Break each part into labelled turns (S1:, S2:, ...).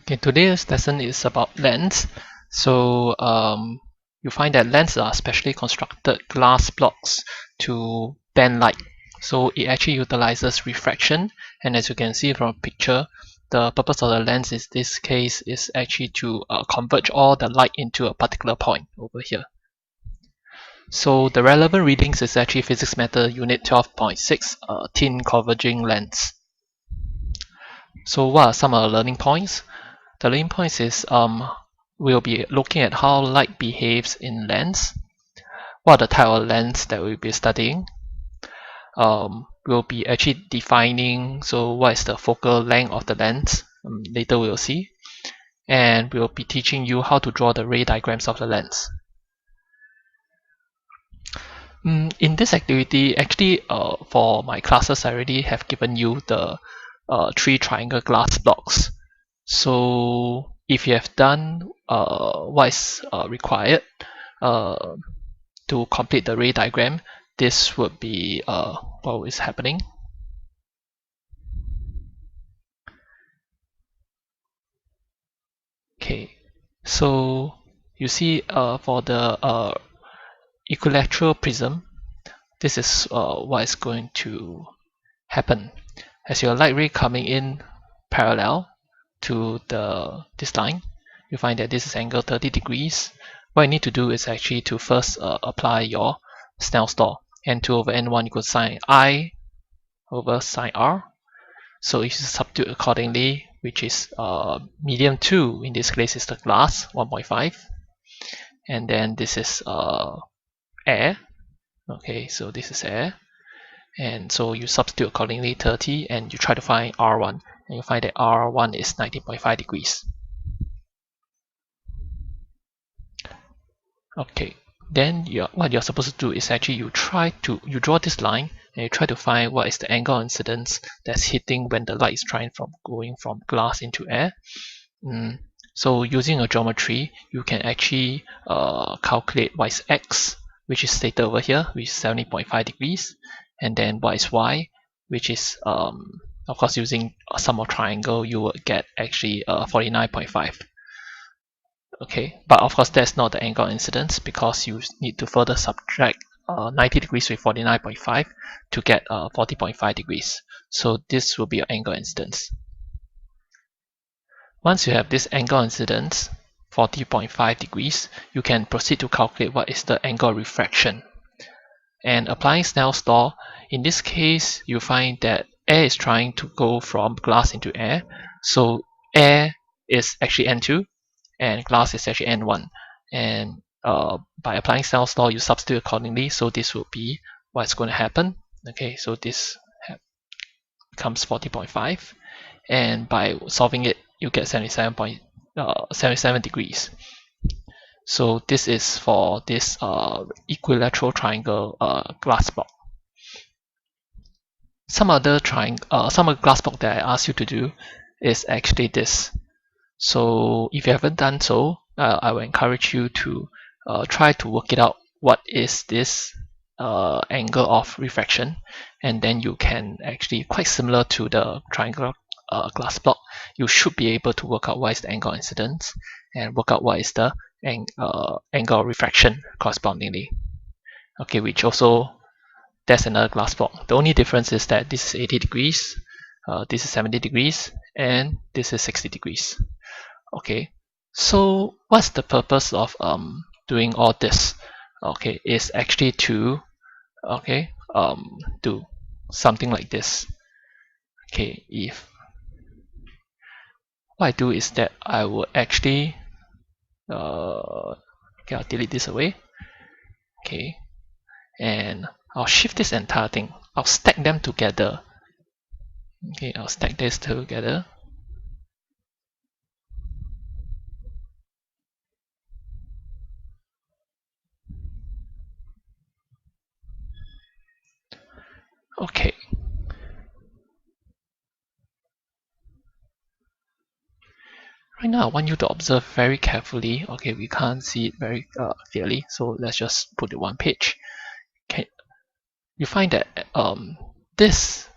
S1: Okay, today's lesson is about lens. So you find that lenses are specially constructed glass blocks to bend light. So it actually utilizes refraction, and as you can see from a picture, the purpose of the lens in this case is actually to converge all the light into a particular point over here. So the relevant readings is actually Physics Matter Unit 12.6 thin converging lens. So what are some of the learning points? The learning points is we'll be looking at how light behaves in lens, what are the type of lens that we'll be studying. We'll be actually defining what is the focal length of the lens, later we'll see, and we'll be teaching you how to draw the ray diagrams of the lens. In this activity, actually for my classes I already have given you the 3 triangle glass blocks. So if you have done what is required to complete the ray diagram, this would be what is happening. Okay, so you see for the equilateral prism, this is what is going to happen. As your light ray coming in parallel to this line, you find that this is angle 30 degrees. What you need to do is actually to first apply your Snell's law. N2/N1 equals sine I over sine R. So if you substitute accordingly, which is medium 2, in this case is the glass, 1.5. And then this is air. Okay, so this is air. And so you substitute accordingly 30 and you try to find R1. And you find that R1 is 19.5 degrees. Okay, then what you're supposed to do is actually you draw this line and you try to find what is the angle of incidence that's hitting when the light is going from glass into air. So using a geometry, you can actually calculate what is x, which is stated over here, which is 70.5 degrees, and then what is y, which is of course using a sum of triangle, you will get actually 49.5. Okay, but of course that's not the angle of incidence because you need to further subtract 90 degrees with 49.5 to get 40.5 degrees. So this will be your angle of incidence. Once you have this angle of incidence, 40.5 degrees, you can proceed to calculate what is the angle of refraction. And applying Snell's law, in this case, you find that air is trying to go from glass into air. So air is actually N2 and glass is actually N1. And by applying Snell's law, you substitute accordingly. So this will be what's going to happen. Okay, so this becomes 40.5. And by solving it, you get 77 degrees. So this is for this equilateral triangle glass block. Some other glass block that I asked you to do is actually this. So if you haven't done so, I will encourage you to try to work it out. What is this angle of refraction? And then you can actually, quite similar to the triangle glass block, you should be able to work out what is the angle of incidence and work out what is the angle of refraction correspondingly. Okay, which also, that's another glass block. The only difference is that this is 80 degrees, this is 70 degrees, and this is 60 degrees. Okay, so what's the purpose of doing all this? Okay, is actually to do something like this. Okay, what I do is that I will actually okay, I'll delete this away. Okay, and I'll shift this entire thing. I'll stack them together. Okay, I'll stack this together. Okay. Right now, I want you to observe very carefully. Okay, we can't see it very clearly, so let's just put it one page. Okay, you find that this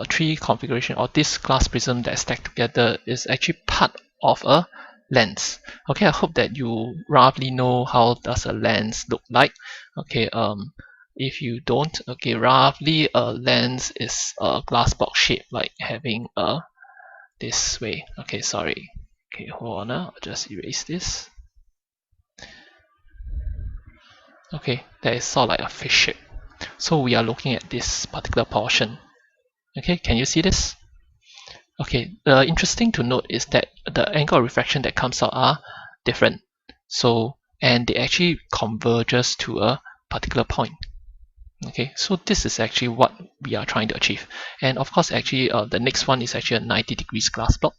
S1: tree configuration or this glass prism that's stacked together is actually part of a lens. Okay, I hope that you roughly know how does a lens look like. Okay, if you don't, okay, roughly a lens is a glass box shape, like having a this way. Okay, sorry. Okay, hold on, I'll just erase this. Okay, that is sort of like a fish shape. So we are looking at this particular portion. Okay, can you see this? Okay, interesting to note is that the angle of refraction that comes out are different. So, and they actually converges to a particular point. Okay, so this is actually what we are trying to achieve. And of course, actually, the next one is actually a 90 degrees glass block.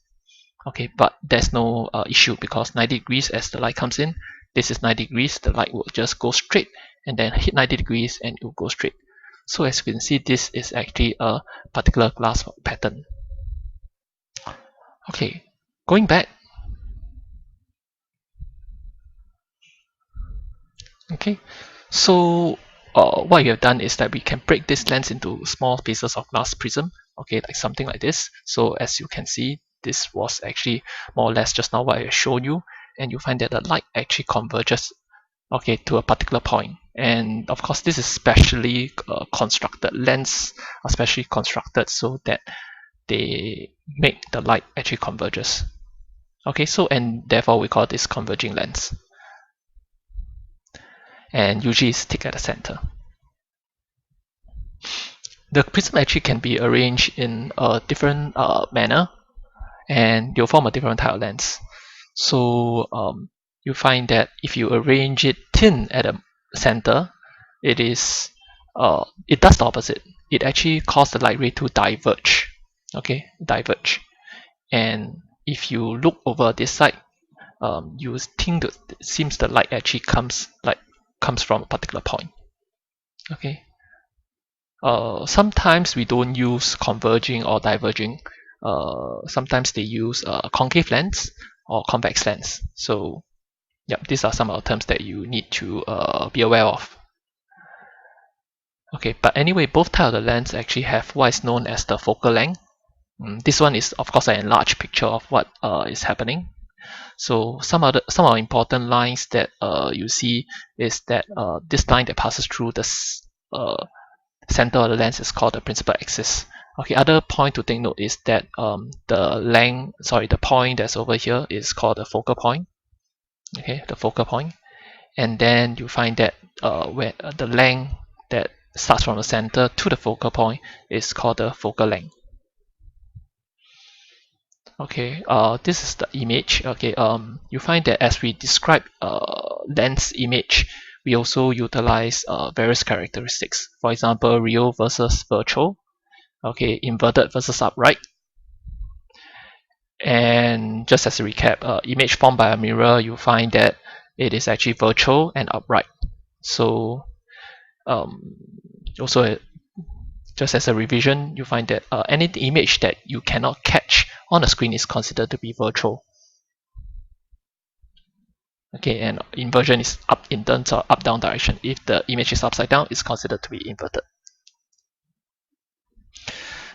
S1: Okay, but there's no issue because 90 degrees as the light comes in, this is 90 degrees, the light will just go straight and then hit 90 degrees and it will go straight. So as you can see, this is actually a particular glass pattern. Okay, going back. Okay, so what you have done is that we can break this lens into small pieces of glass prism. Okay, like something like this. So as you can see, this was actually more or less just now what I showed you, and you find that the light actually converges, okay, to a particular point. And of course, this is specially constructed. Lens are specially constructed so that they make the light actually converges. Okay, so and therefore we call this converging lens. And usually it's thick at the center. The prism actually can be arranged in a different manner, and you'll form a different type of lens. So you find that if you arrange it thin at the center, it does the opposite. It actually causes the light ray to diverge. Okay, diverge. And if you look over this side, you think that it seems the light actually comes from a particular point. Okay. Sometimes we don't use converging or diverging. Sometimes they use concave lens or convex lens. So, yeah, these are some of the terms that you need to be aware of. Okay, but anyway, both types of the lens actually have what is known as the focal length. This one is, of course, an enlarged picture of what is happening. So some of the important lines that you see is that this line that passes through the center of the lens is called the principal axis. Okay, other point to take note is that the point that's over here is called the focal point. Okay, the focal point, and then you find that where the length that starts from the center to the focal point is called the focal length. Okay, this is the image. Okay, you find that as we describe lens image, we also utilize various characteristics. For example, real versus virtual. Okay, inverted versus upright. And just as a recap, image formed by a mirror, you find that it is actually virtual and upright. So also just as a revision, you find that any image that you cannot catch on the screen is considered to be virtual. Okay, and inversion is up in terms of up-down direction. If the image is upside down, it's considered to be inverted.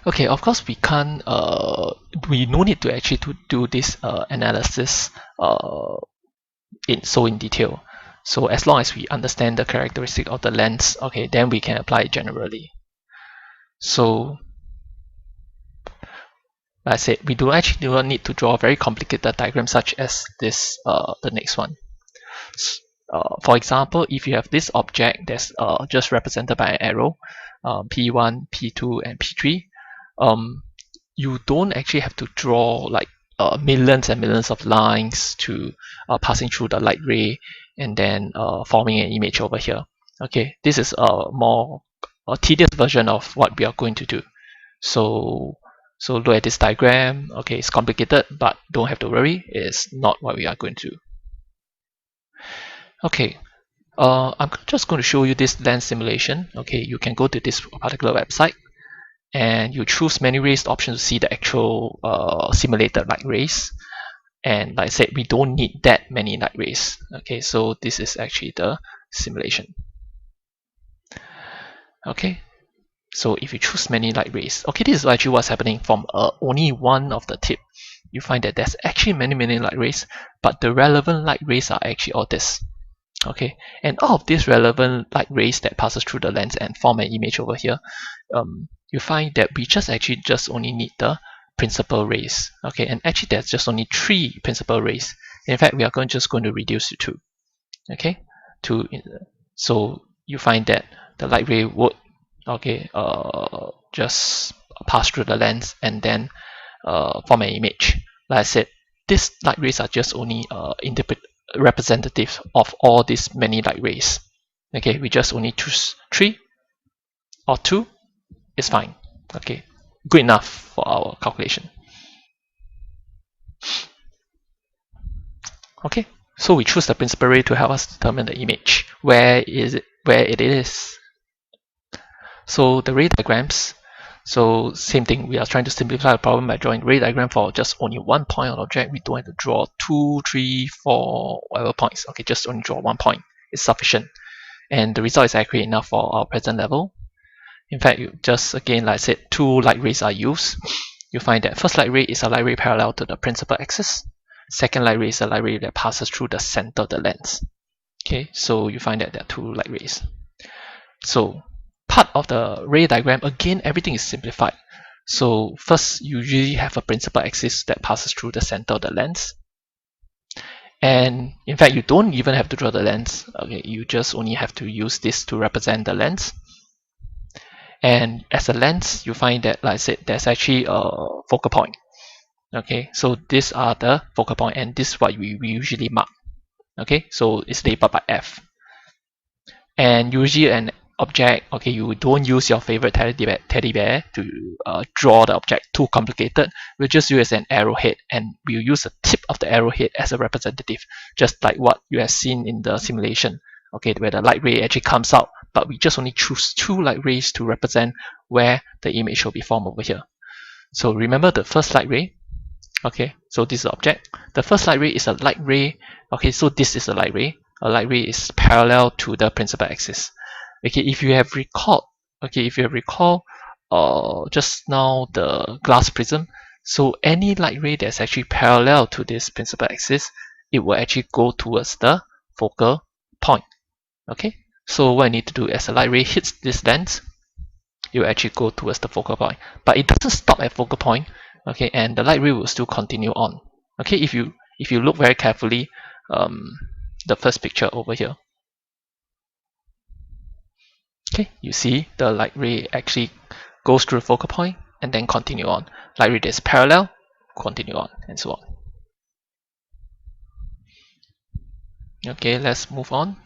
S1: Okay, of course we can't. We no need to actually to do this analysis in detail. So as long as we understand the characteristic of the lens, okay, then we can apply it generally. So, like I said, we do not need to draw a very complicated diagram such as this, the next one. For example, if you have this object that's just represented by an arrow, P1, P2, and P3, you don't actually have to draw like millions and millions of lines to passing through the light ray and then forming an image over here. Okay, this is a more tedious version of what we are going to do. So look at this diagram. Okay, it's complicated, but don't have to worry. It's not what we are going to do. Okay, I'm just going to show you this lens simulation. Okay, you can go to this particular website and you choose many rays option to see the actual simulated light rays. And like I said, we don't need that many light rays. Okay, so this is actually the simulation. Okay, so if you choose many light rays, okay, this is actually what's happening from only one of the tip. you find that there's actually many light rays, but the relevant light rays are actually all this. Okay, and all of these relevant light rays that passes through the lens and form an image over here, you find that we just only need the principal rays. Okay, and actually there's just only 3 principal rays. In fact, we are just going to reduce to 2. Okay, so you find that the light ray would just pass through the lens and then form an image. Like I said, these light rays are just only representative of all these many light rays. Okay, we just only choose 3 or 2 is fine. Okay, good enough for our calculation. Okay, so we choose the principal ray to help us determine the image. Where it is. So the ray diagrams. So same thing, we are trying to simplify the problem by drawing ray diagram for just only one point on object. We don't have to draw 2, 3, 4, whatever points. Okay, just only draw 1 point. It's sufficient. And the result is accurate enough for our present level. In fact, you just again, like I said, 2 light rays are used. You find that first light ray is a light ray parallel to the principal axis. Second light ray is a light ray that passes through the center of the lens. Okay, so you find that there are 2 light rays. So part of the ray diagram, again, everything is simplified. So first, you usually have a principal axis that passes through the center of the lens. And in fact, you don't even have to draw the lens. Okay, you just only have to use this to represent the lens. And as a lens, you find that, like I said, there's actually a focal point. Okay, so these are the focal point, and this is what we usually mark. Okay, so it's labeled by F. And usually an object, okay, you don't use your favorite teddy bear to draw the object too complicated. We'll just use an arrowhead, and we'll use the tip of the arrowhead as a representative, just like what you have seen in the simulation, okay, where the light ray actually comes out, but we just only choose 2 light rays to represent where the image will be formed over here. So remember the first light ray. Okay, so this is the object. The first light ray is a light ray. Okay, so this is a light ray. A light ray is parallel to the principal axis. Okay, if you have recalled, just now the glass prism, so any light ray that's actually parallel to this principal axis, it will actually go towards the focal point. Okay, so what I need to do as the light ray hits this lens, it will actually go towards the focal point, but it doesn't stop at focal point. Okay, and the light ray will still continue on. Okay, if you look very carefully, the first picture over here. Okay, you see the light ray actually goes through the focal point and then continue on. Light ray is parallel, continue on, and so on. Okay, let's move on.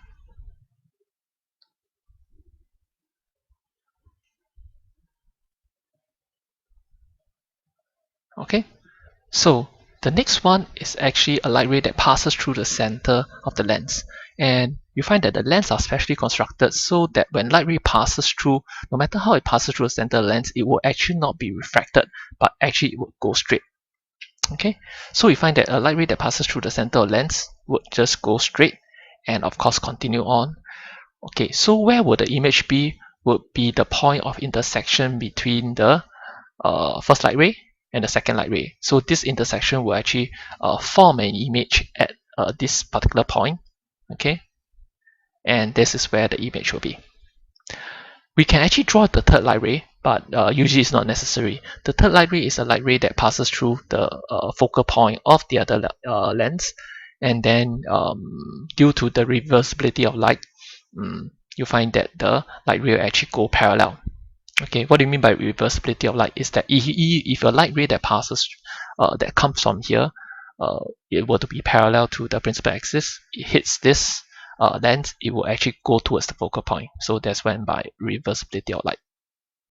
S1: Okay, so the next one is actually a light ray that passes through the center of the lens. And you find that the lens are specially constructed so that when light ray passes through, no matter how it passes through the center of the lens, it will actually not be refracted, but actually it will go straight. Okay, so we find that a light ray that passes through the center of the lens would just go straight and of course continue on. Okay, so where would the image be? Would be the point of intersection between the first light ray and the second light ray. So this intersection will actually form an image at this particular point. Okay, and this is where the image will be. We can actually draw the third light ray, but usually it's not necessary. The third light ray is a light ray that passes through the focal point of the other lens, and then due to the reversibility of light, you find that the light ray will actually go parallel. Okay, what do you mean by reversibility of light? Is that if a light ray that passes, that comes from here, it were to be parallel to the principal axis, it hits this lens, it will actually go towards the focal point. So that's when by reversibility of light.